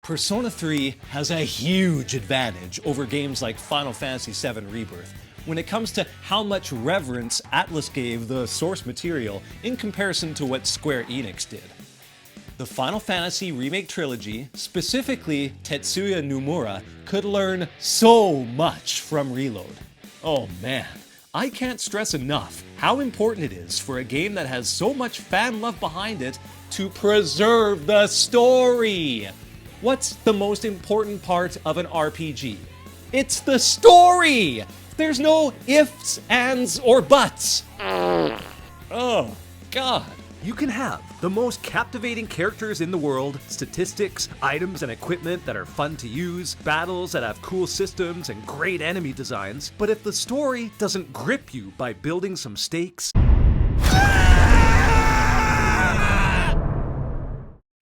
Persona 3 has a huge advantage over games like Final Fantasy VII Rebirth when it comes to how much reverence Atlus gave the source material in comparison to what Square Enix did. The Final Fantasy Remake Trilogy, specifically Tetsuya Nomura, could learn so much from Reload. Oh man, I can't stress enough how important it is for a game that has so much fan love behind it to preserve the story. What's the most important part of an RPG? It's the story! There's no ifs, ands, or buts. Oh, God. You can have the most captivating characters in the world, statistics, items, and equipment that are fun to use, battles that have cool systems, and great enemy designs, but if the story doesn't grip you by building some stakes,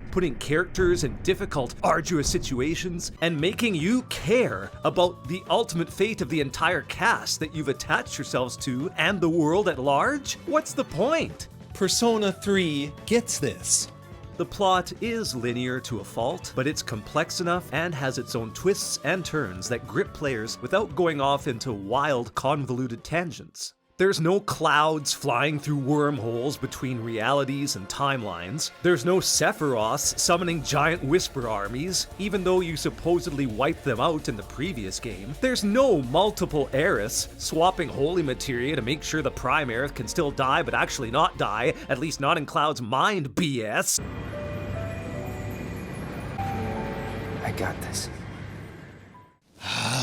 putting characters in difficult, arduous situations, and making you care about the ultimate fate of the entire cast that you've attached yourselves to and the world at large, what's the point? Persona 3 gets this. The plot is linear to a fault, but it's complex enough and has its own twists and turns that grip players without going off into wild, convoluted tangents. There's no clouds flying through wormholes between realities and timelines. There's no Sephiroths summoning giant whisper armies, even though you supposedly wiped them out in the previous game. There's no multiple Eris swapping holy materia to make sure the Prime Aerith can still die but actually not die, at least not in Cloud's mind BS. I got this.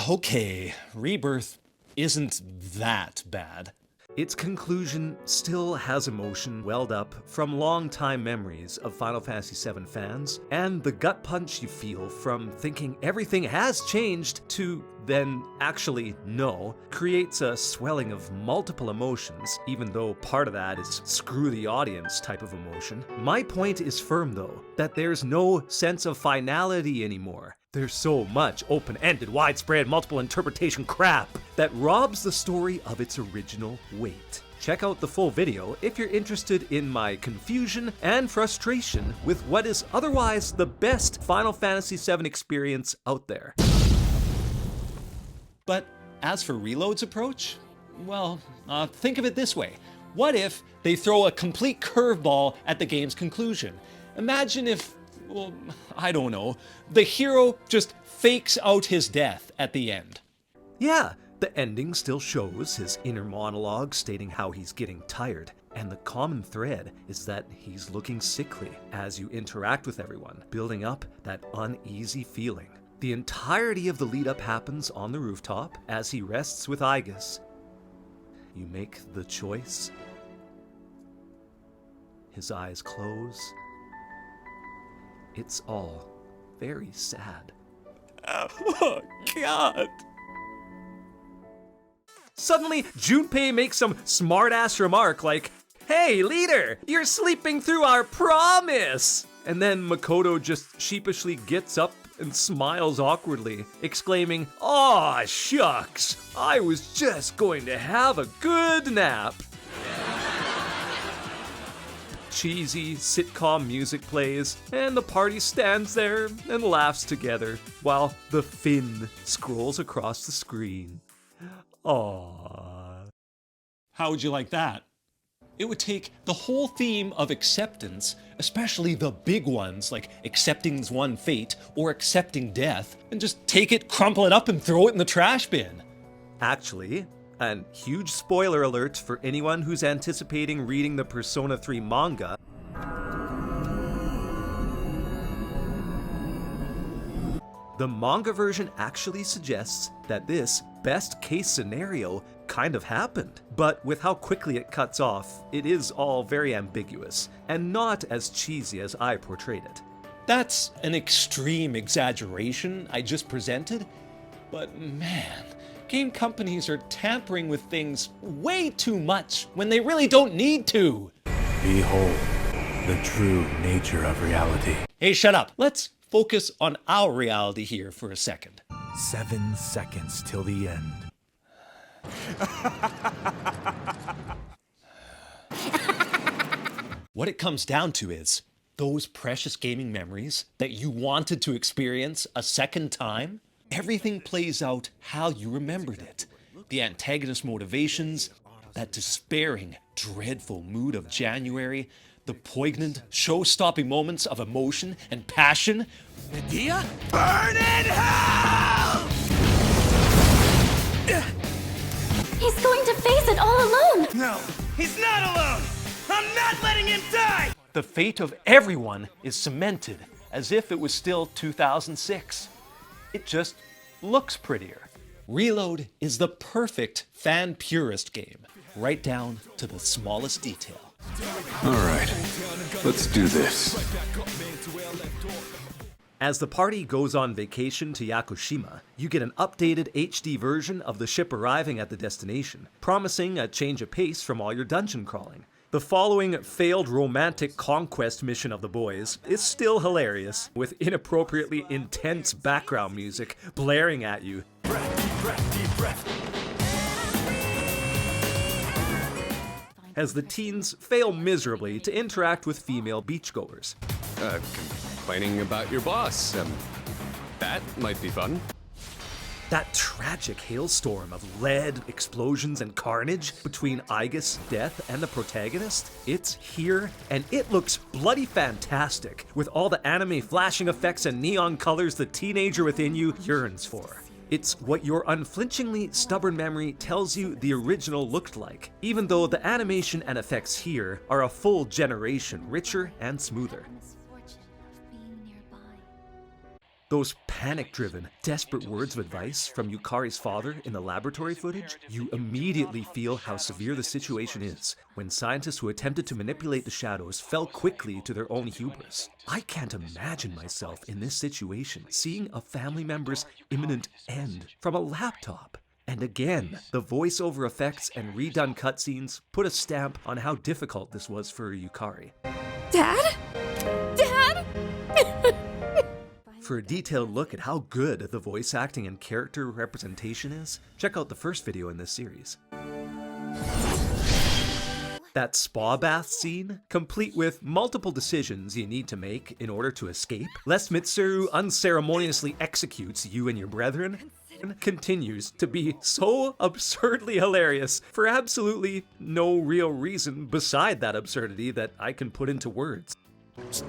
Okay, Rebirth isn't that bad. Its conclusion still has emotion welled up from long-time memories of Final Fantasy VII fans, and the gut punch you feel from thinking everything has changed to then actually no, creates a swelling of multiple emotions, even though part of that is screw the audience type of emotion. My point is firm though, that there's no sense of finality anymore. There's so much open-ended, widespread, multiple interpretation crap that robs the story of its original weight. Check out the full video if you're interested in my confusion and frustration with what is otherwise the best Final Fantasy VII experience out there. But as for Reload's approach, well, think of it this way. What if they throw a complete curveball at the game's conclusion? Imagine if, well, I don't know, the hero just fakes out his death at the end. Yeah, the ending still shows his inner monologue stating how he's getting tired, and the common thread is that he's looking sickly as you interact with everyone, building up that uneasy feeling. The entirety of the lead-up happens on the rooftop as he rests with Aigis. You make the choice. His eyes close. It's all very sad. Oh, God. Suddenly, Junpei makes some smart-ass remark like, "Hey, leader, you're sleeping through our promise!" And then Makoto just sheepishly gets up and smiles awkwardly, exclaiming, "Aw, shucks, I was just going to have a good nap." Cheesy sitcom music plays, and the party stands there and laughs together while the fin scrolls across the screen. Aww. How would you like that? It would take the whole theme of acceptance, especially the big ones like accepting one's fate or accepting death, and just take it, crumple it up, and throw it in the trash bin. Actually, and huge spoiler alert for anyone who's anticipating reading the Persona 3 manga, the manga version actually suggests that this best case scenario kind of happened. But with how quickly it cuts off, it is all very ambiguous, and not as cheesy as I portrayed it. That's an extreme exaggeration I just presented, but man, game companies are tampering with things way too much when they really don't need to. Behold the true nature of reality. Hey, shut up. Let's focus on our reality here for a second. 7 seconds till the end. What it comes down to is, Those precious gaming memories that you wanted to experience a second time? Everything plays out how you remembered it. The antagonist motivations, that despairing, dreadful mood of January, the poignant, show-stopping moments of emotion and passion. Medea? Burn in hell! He's going to face it all alone! No, he's not alone! I'm not letting him die! The fate of everyone is cemented as if it was still 2006. It just looks prettier. Reload is the perfect fan purist game, right down to the smallest detail. All right, let's do this. As the party goes on vacation to Yakushima, you get an updated HD version of the ship arriving at the destination, promising a change of pace from all your dungeon crawling. The following failed romantic conquest mission of the boys is still hilarious, with inappropriately intense background music blaring at you. As the teens fail miserably to interact with female beachgoers. Complaining about your boss. That might be fun. That tragic hailstorm of lead, explosions, and carnage between Aigis' death and the protagonist, it's here, and it looks bloody fantastic, with all the anime flashing effects and neon colors the teenager within you yearns for. It's what your unflinchingly stubborn memory tells you the original looked like, even though the animation and effects here are a full generation richer and smoother. Those panic-driven, desperate words of advice from Yukari's father in the laboratory footage, you immediately feel how severe the situation is when scientists who attempted to manipulate the shadows fell quickly to their own hubris. I can't imagine myself in this situation, seeing a family member's imminent end from a laptop. And again, the voiceover effects and redone cutscenes put a stamp on how difficult this was for Yukari. Dad? Dad? For a detailed look at how good the voice acting and character representation is, check out the first video in this series. That spa bath scene, complete with multiple decisions you need to make in order to escape, lest Mitsuru unceremoniously executes you and your brethren, continues to be so absurdly hilarious for absolutely no real reason beside that absurdity that I can put into words.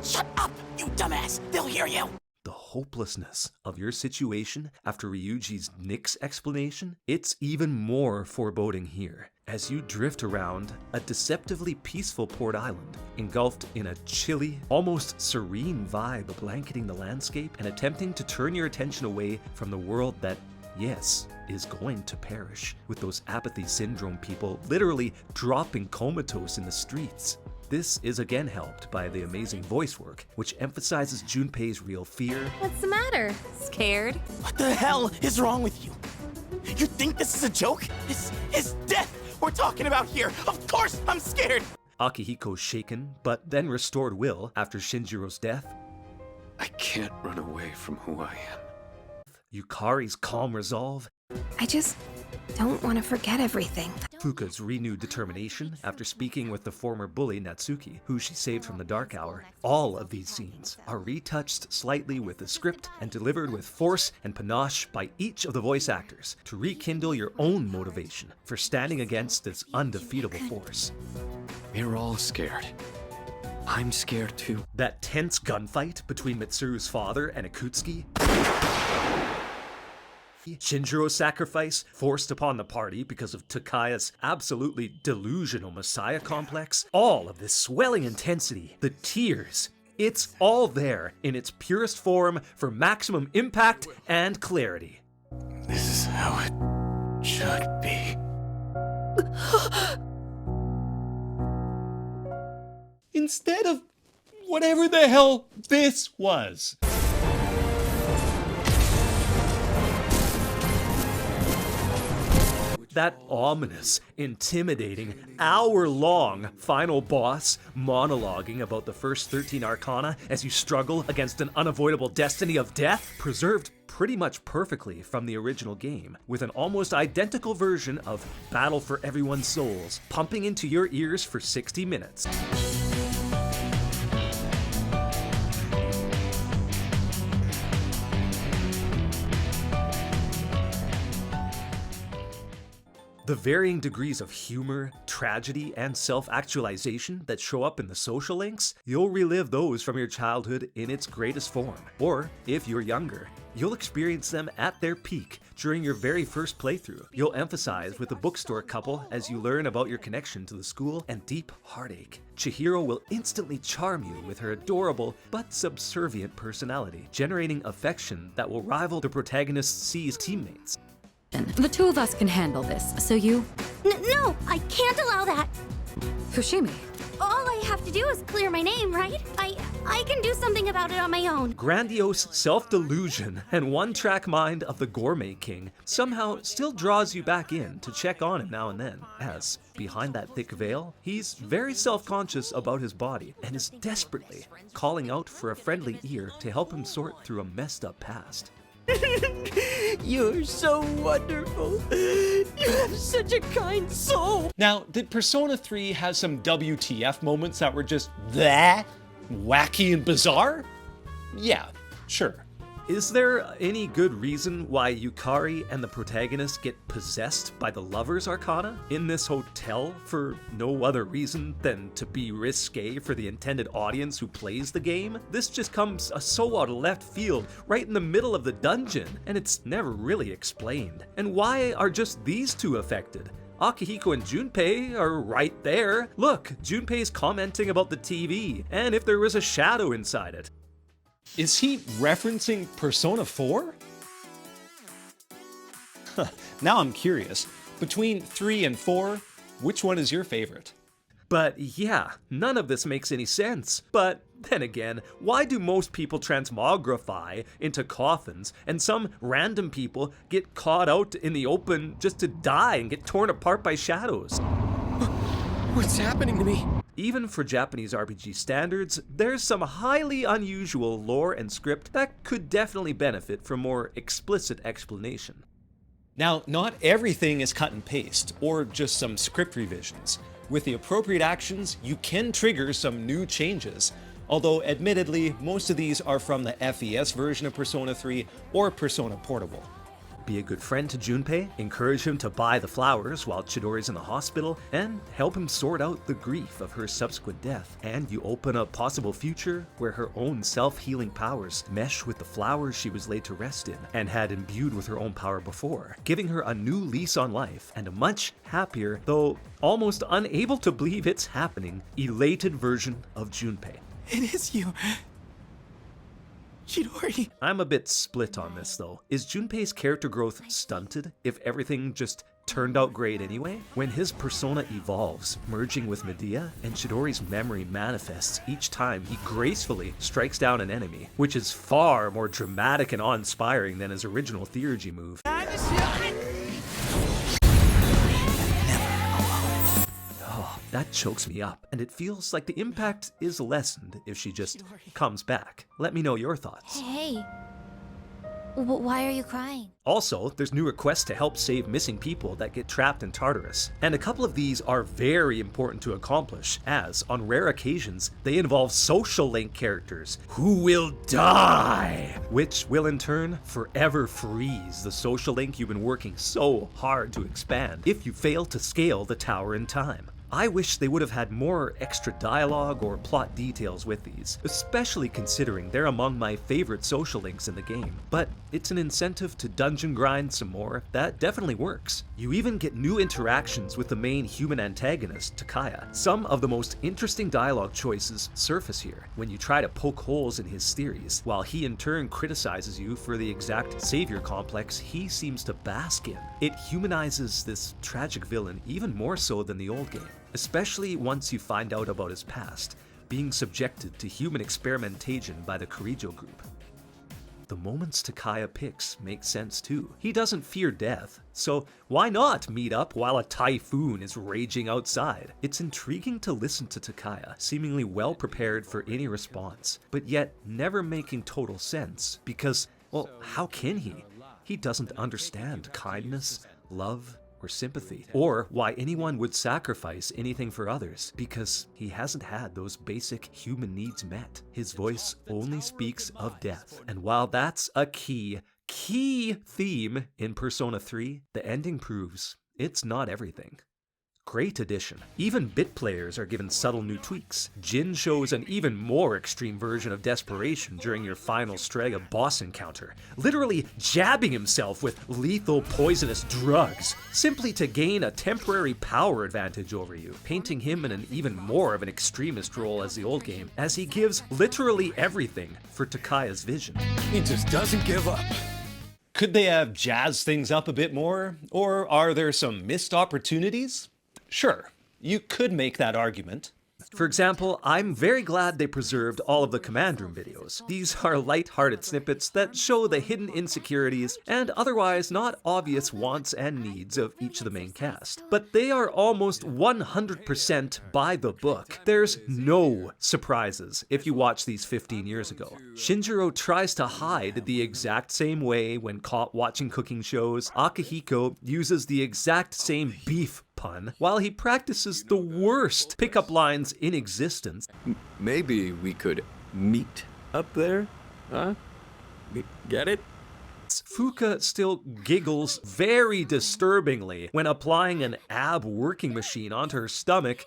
Shut up, you dumbass! They'll hear you! The hopelessness of your situation after Ryuji's Nyx explanation, it's even more foreboding here, as you drift around a deceptively peaceful port island, engulfed in a chilly, almost serene vibe blanketing the landscape and attempting to turn your attention away from the world that, yes, is going to perish, with those apathy syndrome people literally dropping comatose in the streets. This is again helped by the amazing voice work, which emphasizes Junpei's real fear. What's the matter? Scared? What the hell is wrong with you? You think this is a joke? This is death we're talking about here! Of course I'm scared! Akihiko's shaken, but then restored will after Shinjiro's death. I can't run away from who I am. Yukari's calm resolve. I just don't want to forget everything. Fuka's renewed determination after speaking with the former bully Natsuki, who she saved from the dark hour. All of these scenes are retouched slightly with the script and delivered with force and panache by each of the voice actors to rekindle your own motivation for standing against this undefeatable force. We're all scared. I'm scared too. That tense gunfight between Mitsuru's father and Akutsuki, Shinjiro's sacrifice forced upon the party because of Takaya's absolutely delusional messiah complex, all of this swelling intensity, the tears, it's all there in its purest form for maximum impact and clarity. This is how it should be. Instead of whatever the hell this was. That ominous, intimidating, hour-long final boss monologuing about the first 13 arcana as you struggle against an unavoidable destiny of death, preserved pretty much perfectly from the original game, with an almost identical version of Battle for Everyone's Souls pumping into your ears for 60 minutes. The varying degrees of humor, tragedy, and self-actualization that show up in the social links, you'll relive those from your childhood in its greatest form. Or, if you're younger, you'll experience them at their peak during your very first playthrough. You'll emphasize with the bookstore couple as you learn about your connection to the school and deep heartache. Chihiro will instantly charm you with her adorable but subservient personality, generating affection that will rival the protagonist C's teammates. The two of us can handle this, so you... No, I can't allow that. Fushimi. All I have to do is clear my name, right? I can do something about it on my own. Grandiose self-delusion and one-track mind of the Gourmet King somehow still draws you back in to check on him now and then, as, behind that thick veil, he's very self-conscious about his body and is desperately calling out for a friendly ear to help him sort through a messed-up past. You're so wonderful. You have such a kind soul. Now, did Persona 3 have some WTF moments that were just that wacky and bizarre? Yeah, sure. Is there any good reason why Yukari and the protagonist get possessed by the Lover's Arcana in this hotel for no other reason than to be risque for the intended audience who plays the game? This just comes so out of left field, right in the middle of the dungeon, and it's never really explained. And why are just these two affected? Akihiko and Junpei are right there. Look, Junpei's commenting about the TV, and if there was a shadow inside it. Is he referencing Persona 4? Now I'm curious. Between 3 and 4, which one is your favorite? But yeah, none of this makes any sense. But then again, why do most people transmogrify into coffins and some random people get caught out in the open just to die and get torn apart by shadows? What's happening to me? Even for Japanese RPG standards, there's some highly unusual lore and script that could definitely benefit from more explicit explanation. Now, not everything is cut and paste, or just some script revisions. With the appropriate actions, you can trigger some new changes, although admittedly, most of these are from the FES version of Persona 3 or Persona Portable. Be a good friend to Junpei, encourage him to buy the flowers while Chidori's in the hospital, and help him sort out the grief of her subsequent death. And you open a possible future where her own self-healing powers mesh with the flowers she was laid to rest in and had imbued with her own power before, giving her a new lease on life and a much happier, though almost unable to believe it's happening, elated version of Junpei. It is you. Chidori. I'm a bit split on this though. Is Junpei's character growth stunted if everything just turned out great anyway? When his persona evolves, merging with Medea, and Chidori's memory manifests each time he gracefully strikes down an enemy, which is far more dramatic and awe-inspiring than his original theurgy move. That chokes me up, and it feels like the impact is lessened if she just comes back. Let me know your thoughts. Hey, why are you crying? Also, there's new requests to help save missing people that get trapped in Tartarus, and a couple of these are very important to accomplish, as, on rare occasions, they involve social link characters who will die, which will in turn forever freeze the social link you've been working so hard to expand if you fail to scale the tower in time. I wish they would have had more extra dialogue or plot details with these, especially considering they're among my favorite social links in the game. But it's an incentive to dungeon grind some more that definitely works. You even get new interactions with the main human antagonist, Takaya. Some of the most interesting dialogue choices surface here when you try to poke holes in his theories, while he in turn criticizes you for the exact savior complex he seems to bask in. It humanizes this tragic villain even more so than the old game, especially once you find out about his past, being subjected to human experimentation by the Kirijo group. The moments Takaya picks make sense too. He doesn't fear death, so why not meet up while a typhoon is raging outside? It's intriguing to listen to Takaya, seemingly well prepared for any response, but yet never making total sense, because, well, how can he? He doesn't understand kindness, love, or sympathy, or why anyone would sacrifice anything for others, because he hasn't had those basic human needs met. His voice only speaks of death, and while that's a key theme in Persona 3, the ending proves it's not everything. Great addition. Even bit players are given subtle new tweaks. Jin shows an even more extreme version of desperation during your final Strega boss encounter, literally jabbing himself with lethal poisonous drugs, simply to gain a temporary power advantage over you, painting him in an even more of an extremist role as the old game, as he gives literally everything for Takaya's vision. He just doesn't give up. Could they have jazzed things up a bit more? Or are there some missed opportunities? Sure, you could make that argument. For example, I'm very glad they preserved all of the command room videos. These are light-hearted snippets that show the hidden insecurities and otherwise not obvious wants and needs of each of the main cast. But they are almost 100% by the book. There's no surprises if you watch these 15 years ago. Shinjiro tries to hide the exact same way when caught watching cooking shows. Akihiko uses the exact same beef pun while he practices the worst pickup lines in existence. Maybe we could meet up there? Huh? Get it? Fuka still giggles very disturbingly when applying an ab working machine onto her stomach.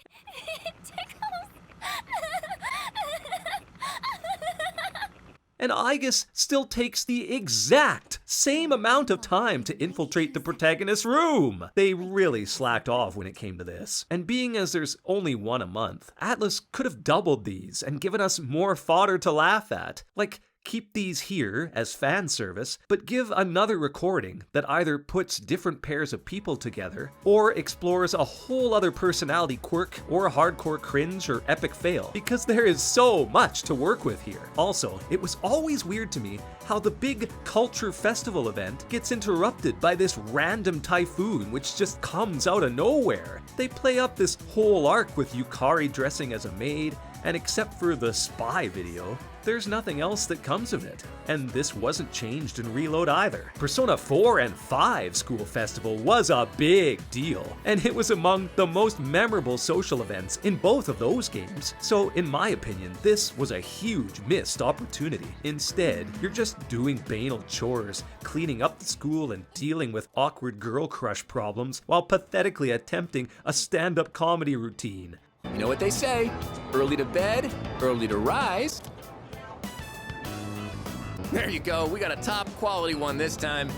And Aigis still takes the exact same amount of time to infiltrate the protagonist's room. They really slacked off when it came to this. And being as there's only one a month, Atlus could have doubled these and given us more fodder to laugh at. Like, keep these here as fan service, but give another recording that either puts different pairs of people together or explores a whole other personality quirk or hardcore cringe or epic fail, because there is so much to work with here. Also, it was always weird to me how the big culture festival event gets interrupted by this random typhoon which just comes out of nowhere. They play up this whole arc with Yukari dressing as a maid, and except for the spy video, there's nothing else that comes of it. And this wasn't changed in Reload either. Persona 4 and 5 School Festival was a big deal, and it was among the most memorable social events in both of those games. So in my opinion, this was a huge missed opportunity. Instead, you're just doing banal chores, cleaning up the school and dealing with awkward girl crush problems while pathetically attempting a stand-up comedy routine. You know what they say, early to bed, early to rise. There you go, we got a top quality one this time.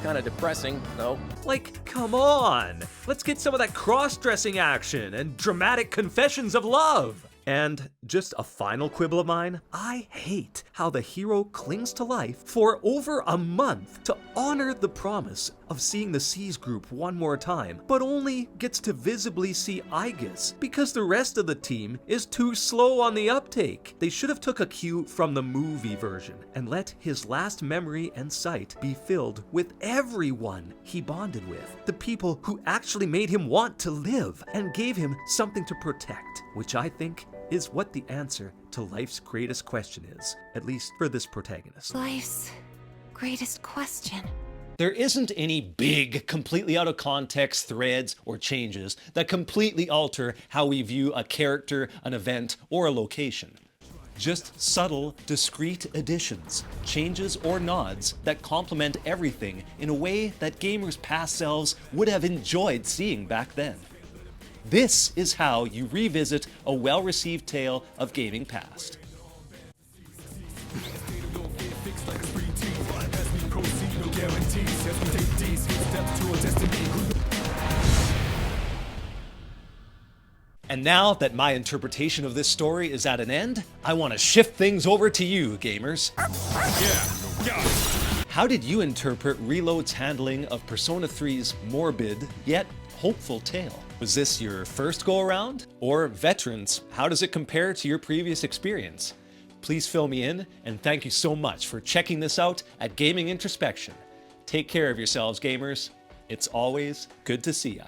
Kinda depressing, though. Like, come on! Let's get some of that cross-dressing action and dramatic confessions of love! And just a final quibble of mine, I hate how the hero clings to life for over a month to honor the promise of seeing the C's group one more time, but only gets to visibly see Aigis because the rest of the team is too slow on the uptake. They should have took a cue from the movie version and let his last memory and sight be filled with everyone he bonded with, the people who actually made him want to live and gave him something to protect, which I think is what the answer to life's greatest question is, at least for this protagonist. Life's greatest question. There isn't any big, completely out of context threads or changes that completely alter how we view a character, an event, or a location. Just subtle, discrete additions, changes or nods that complement everything in a way that gamers' past selves would have enjoyed seeing back then. This is how you revisit a well-received tale of gaming past. And now that my interpretation of this story is at an end, I want to shift things over to you, gamers. How did you interpret Reload's handling of Persona 3's morbid, yet hopeful tale? Was this your first go-around? Or veterans, how does it compare to your previous experience? Please fill me in, and thank you so much for checking this out at Gaming Introspection. Take care of yourselves, gamers. It's always good to see ya.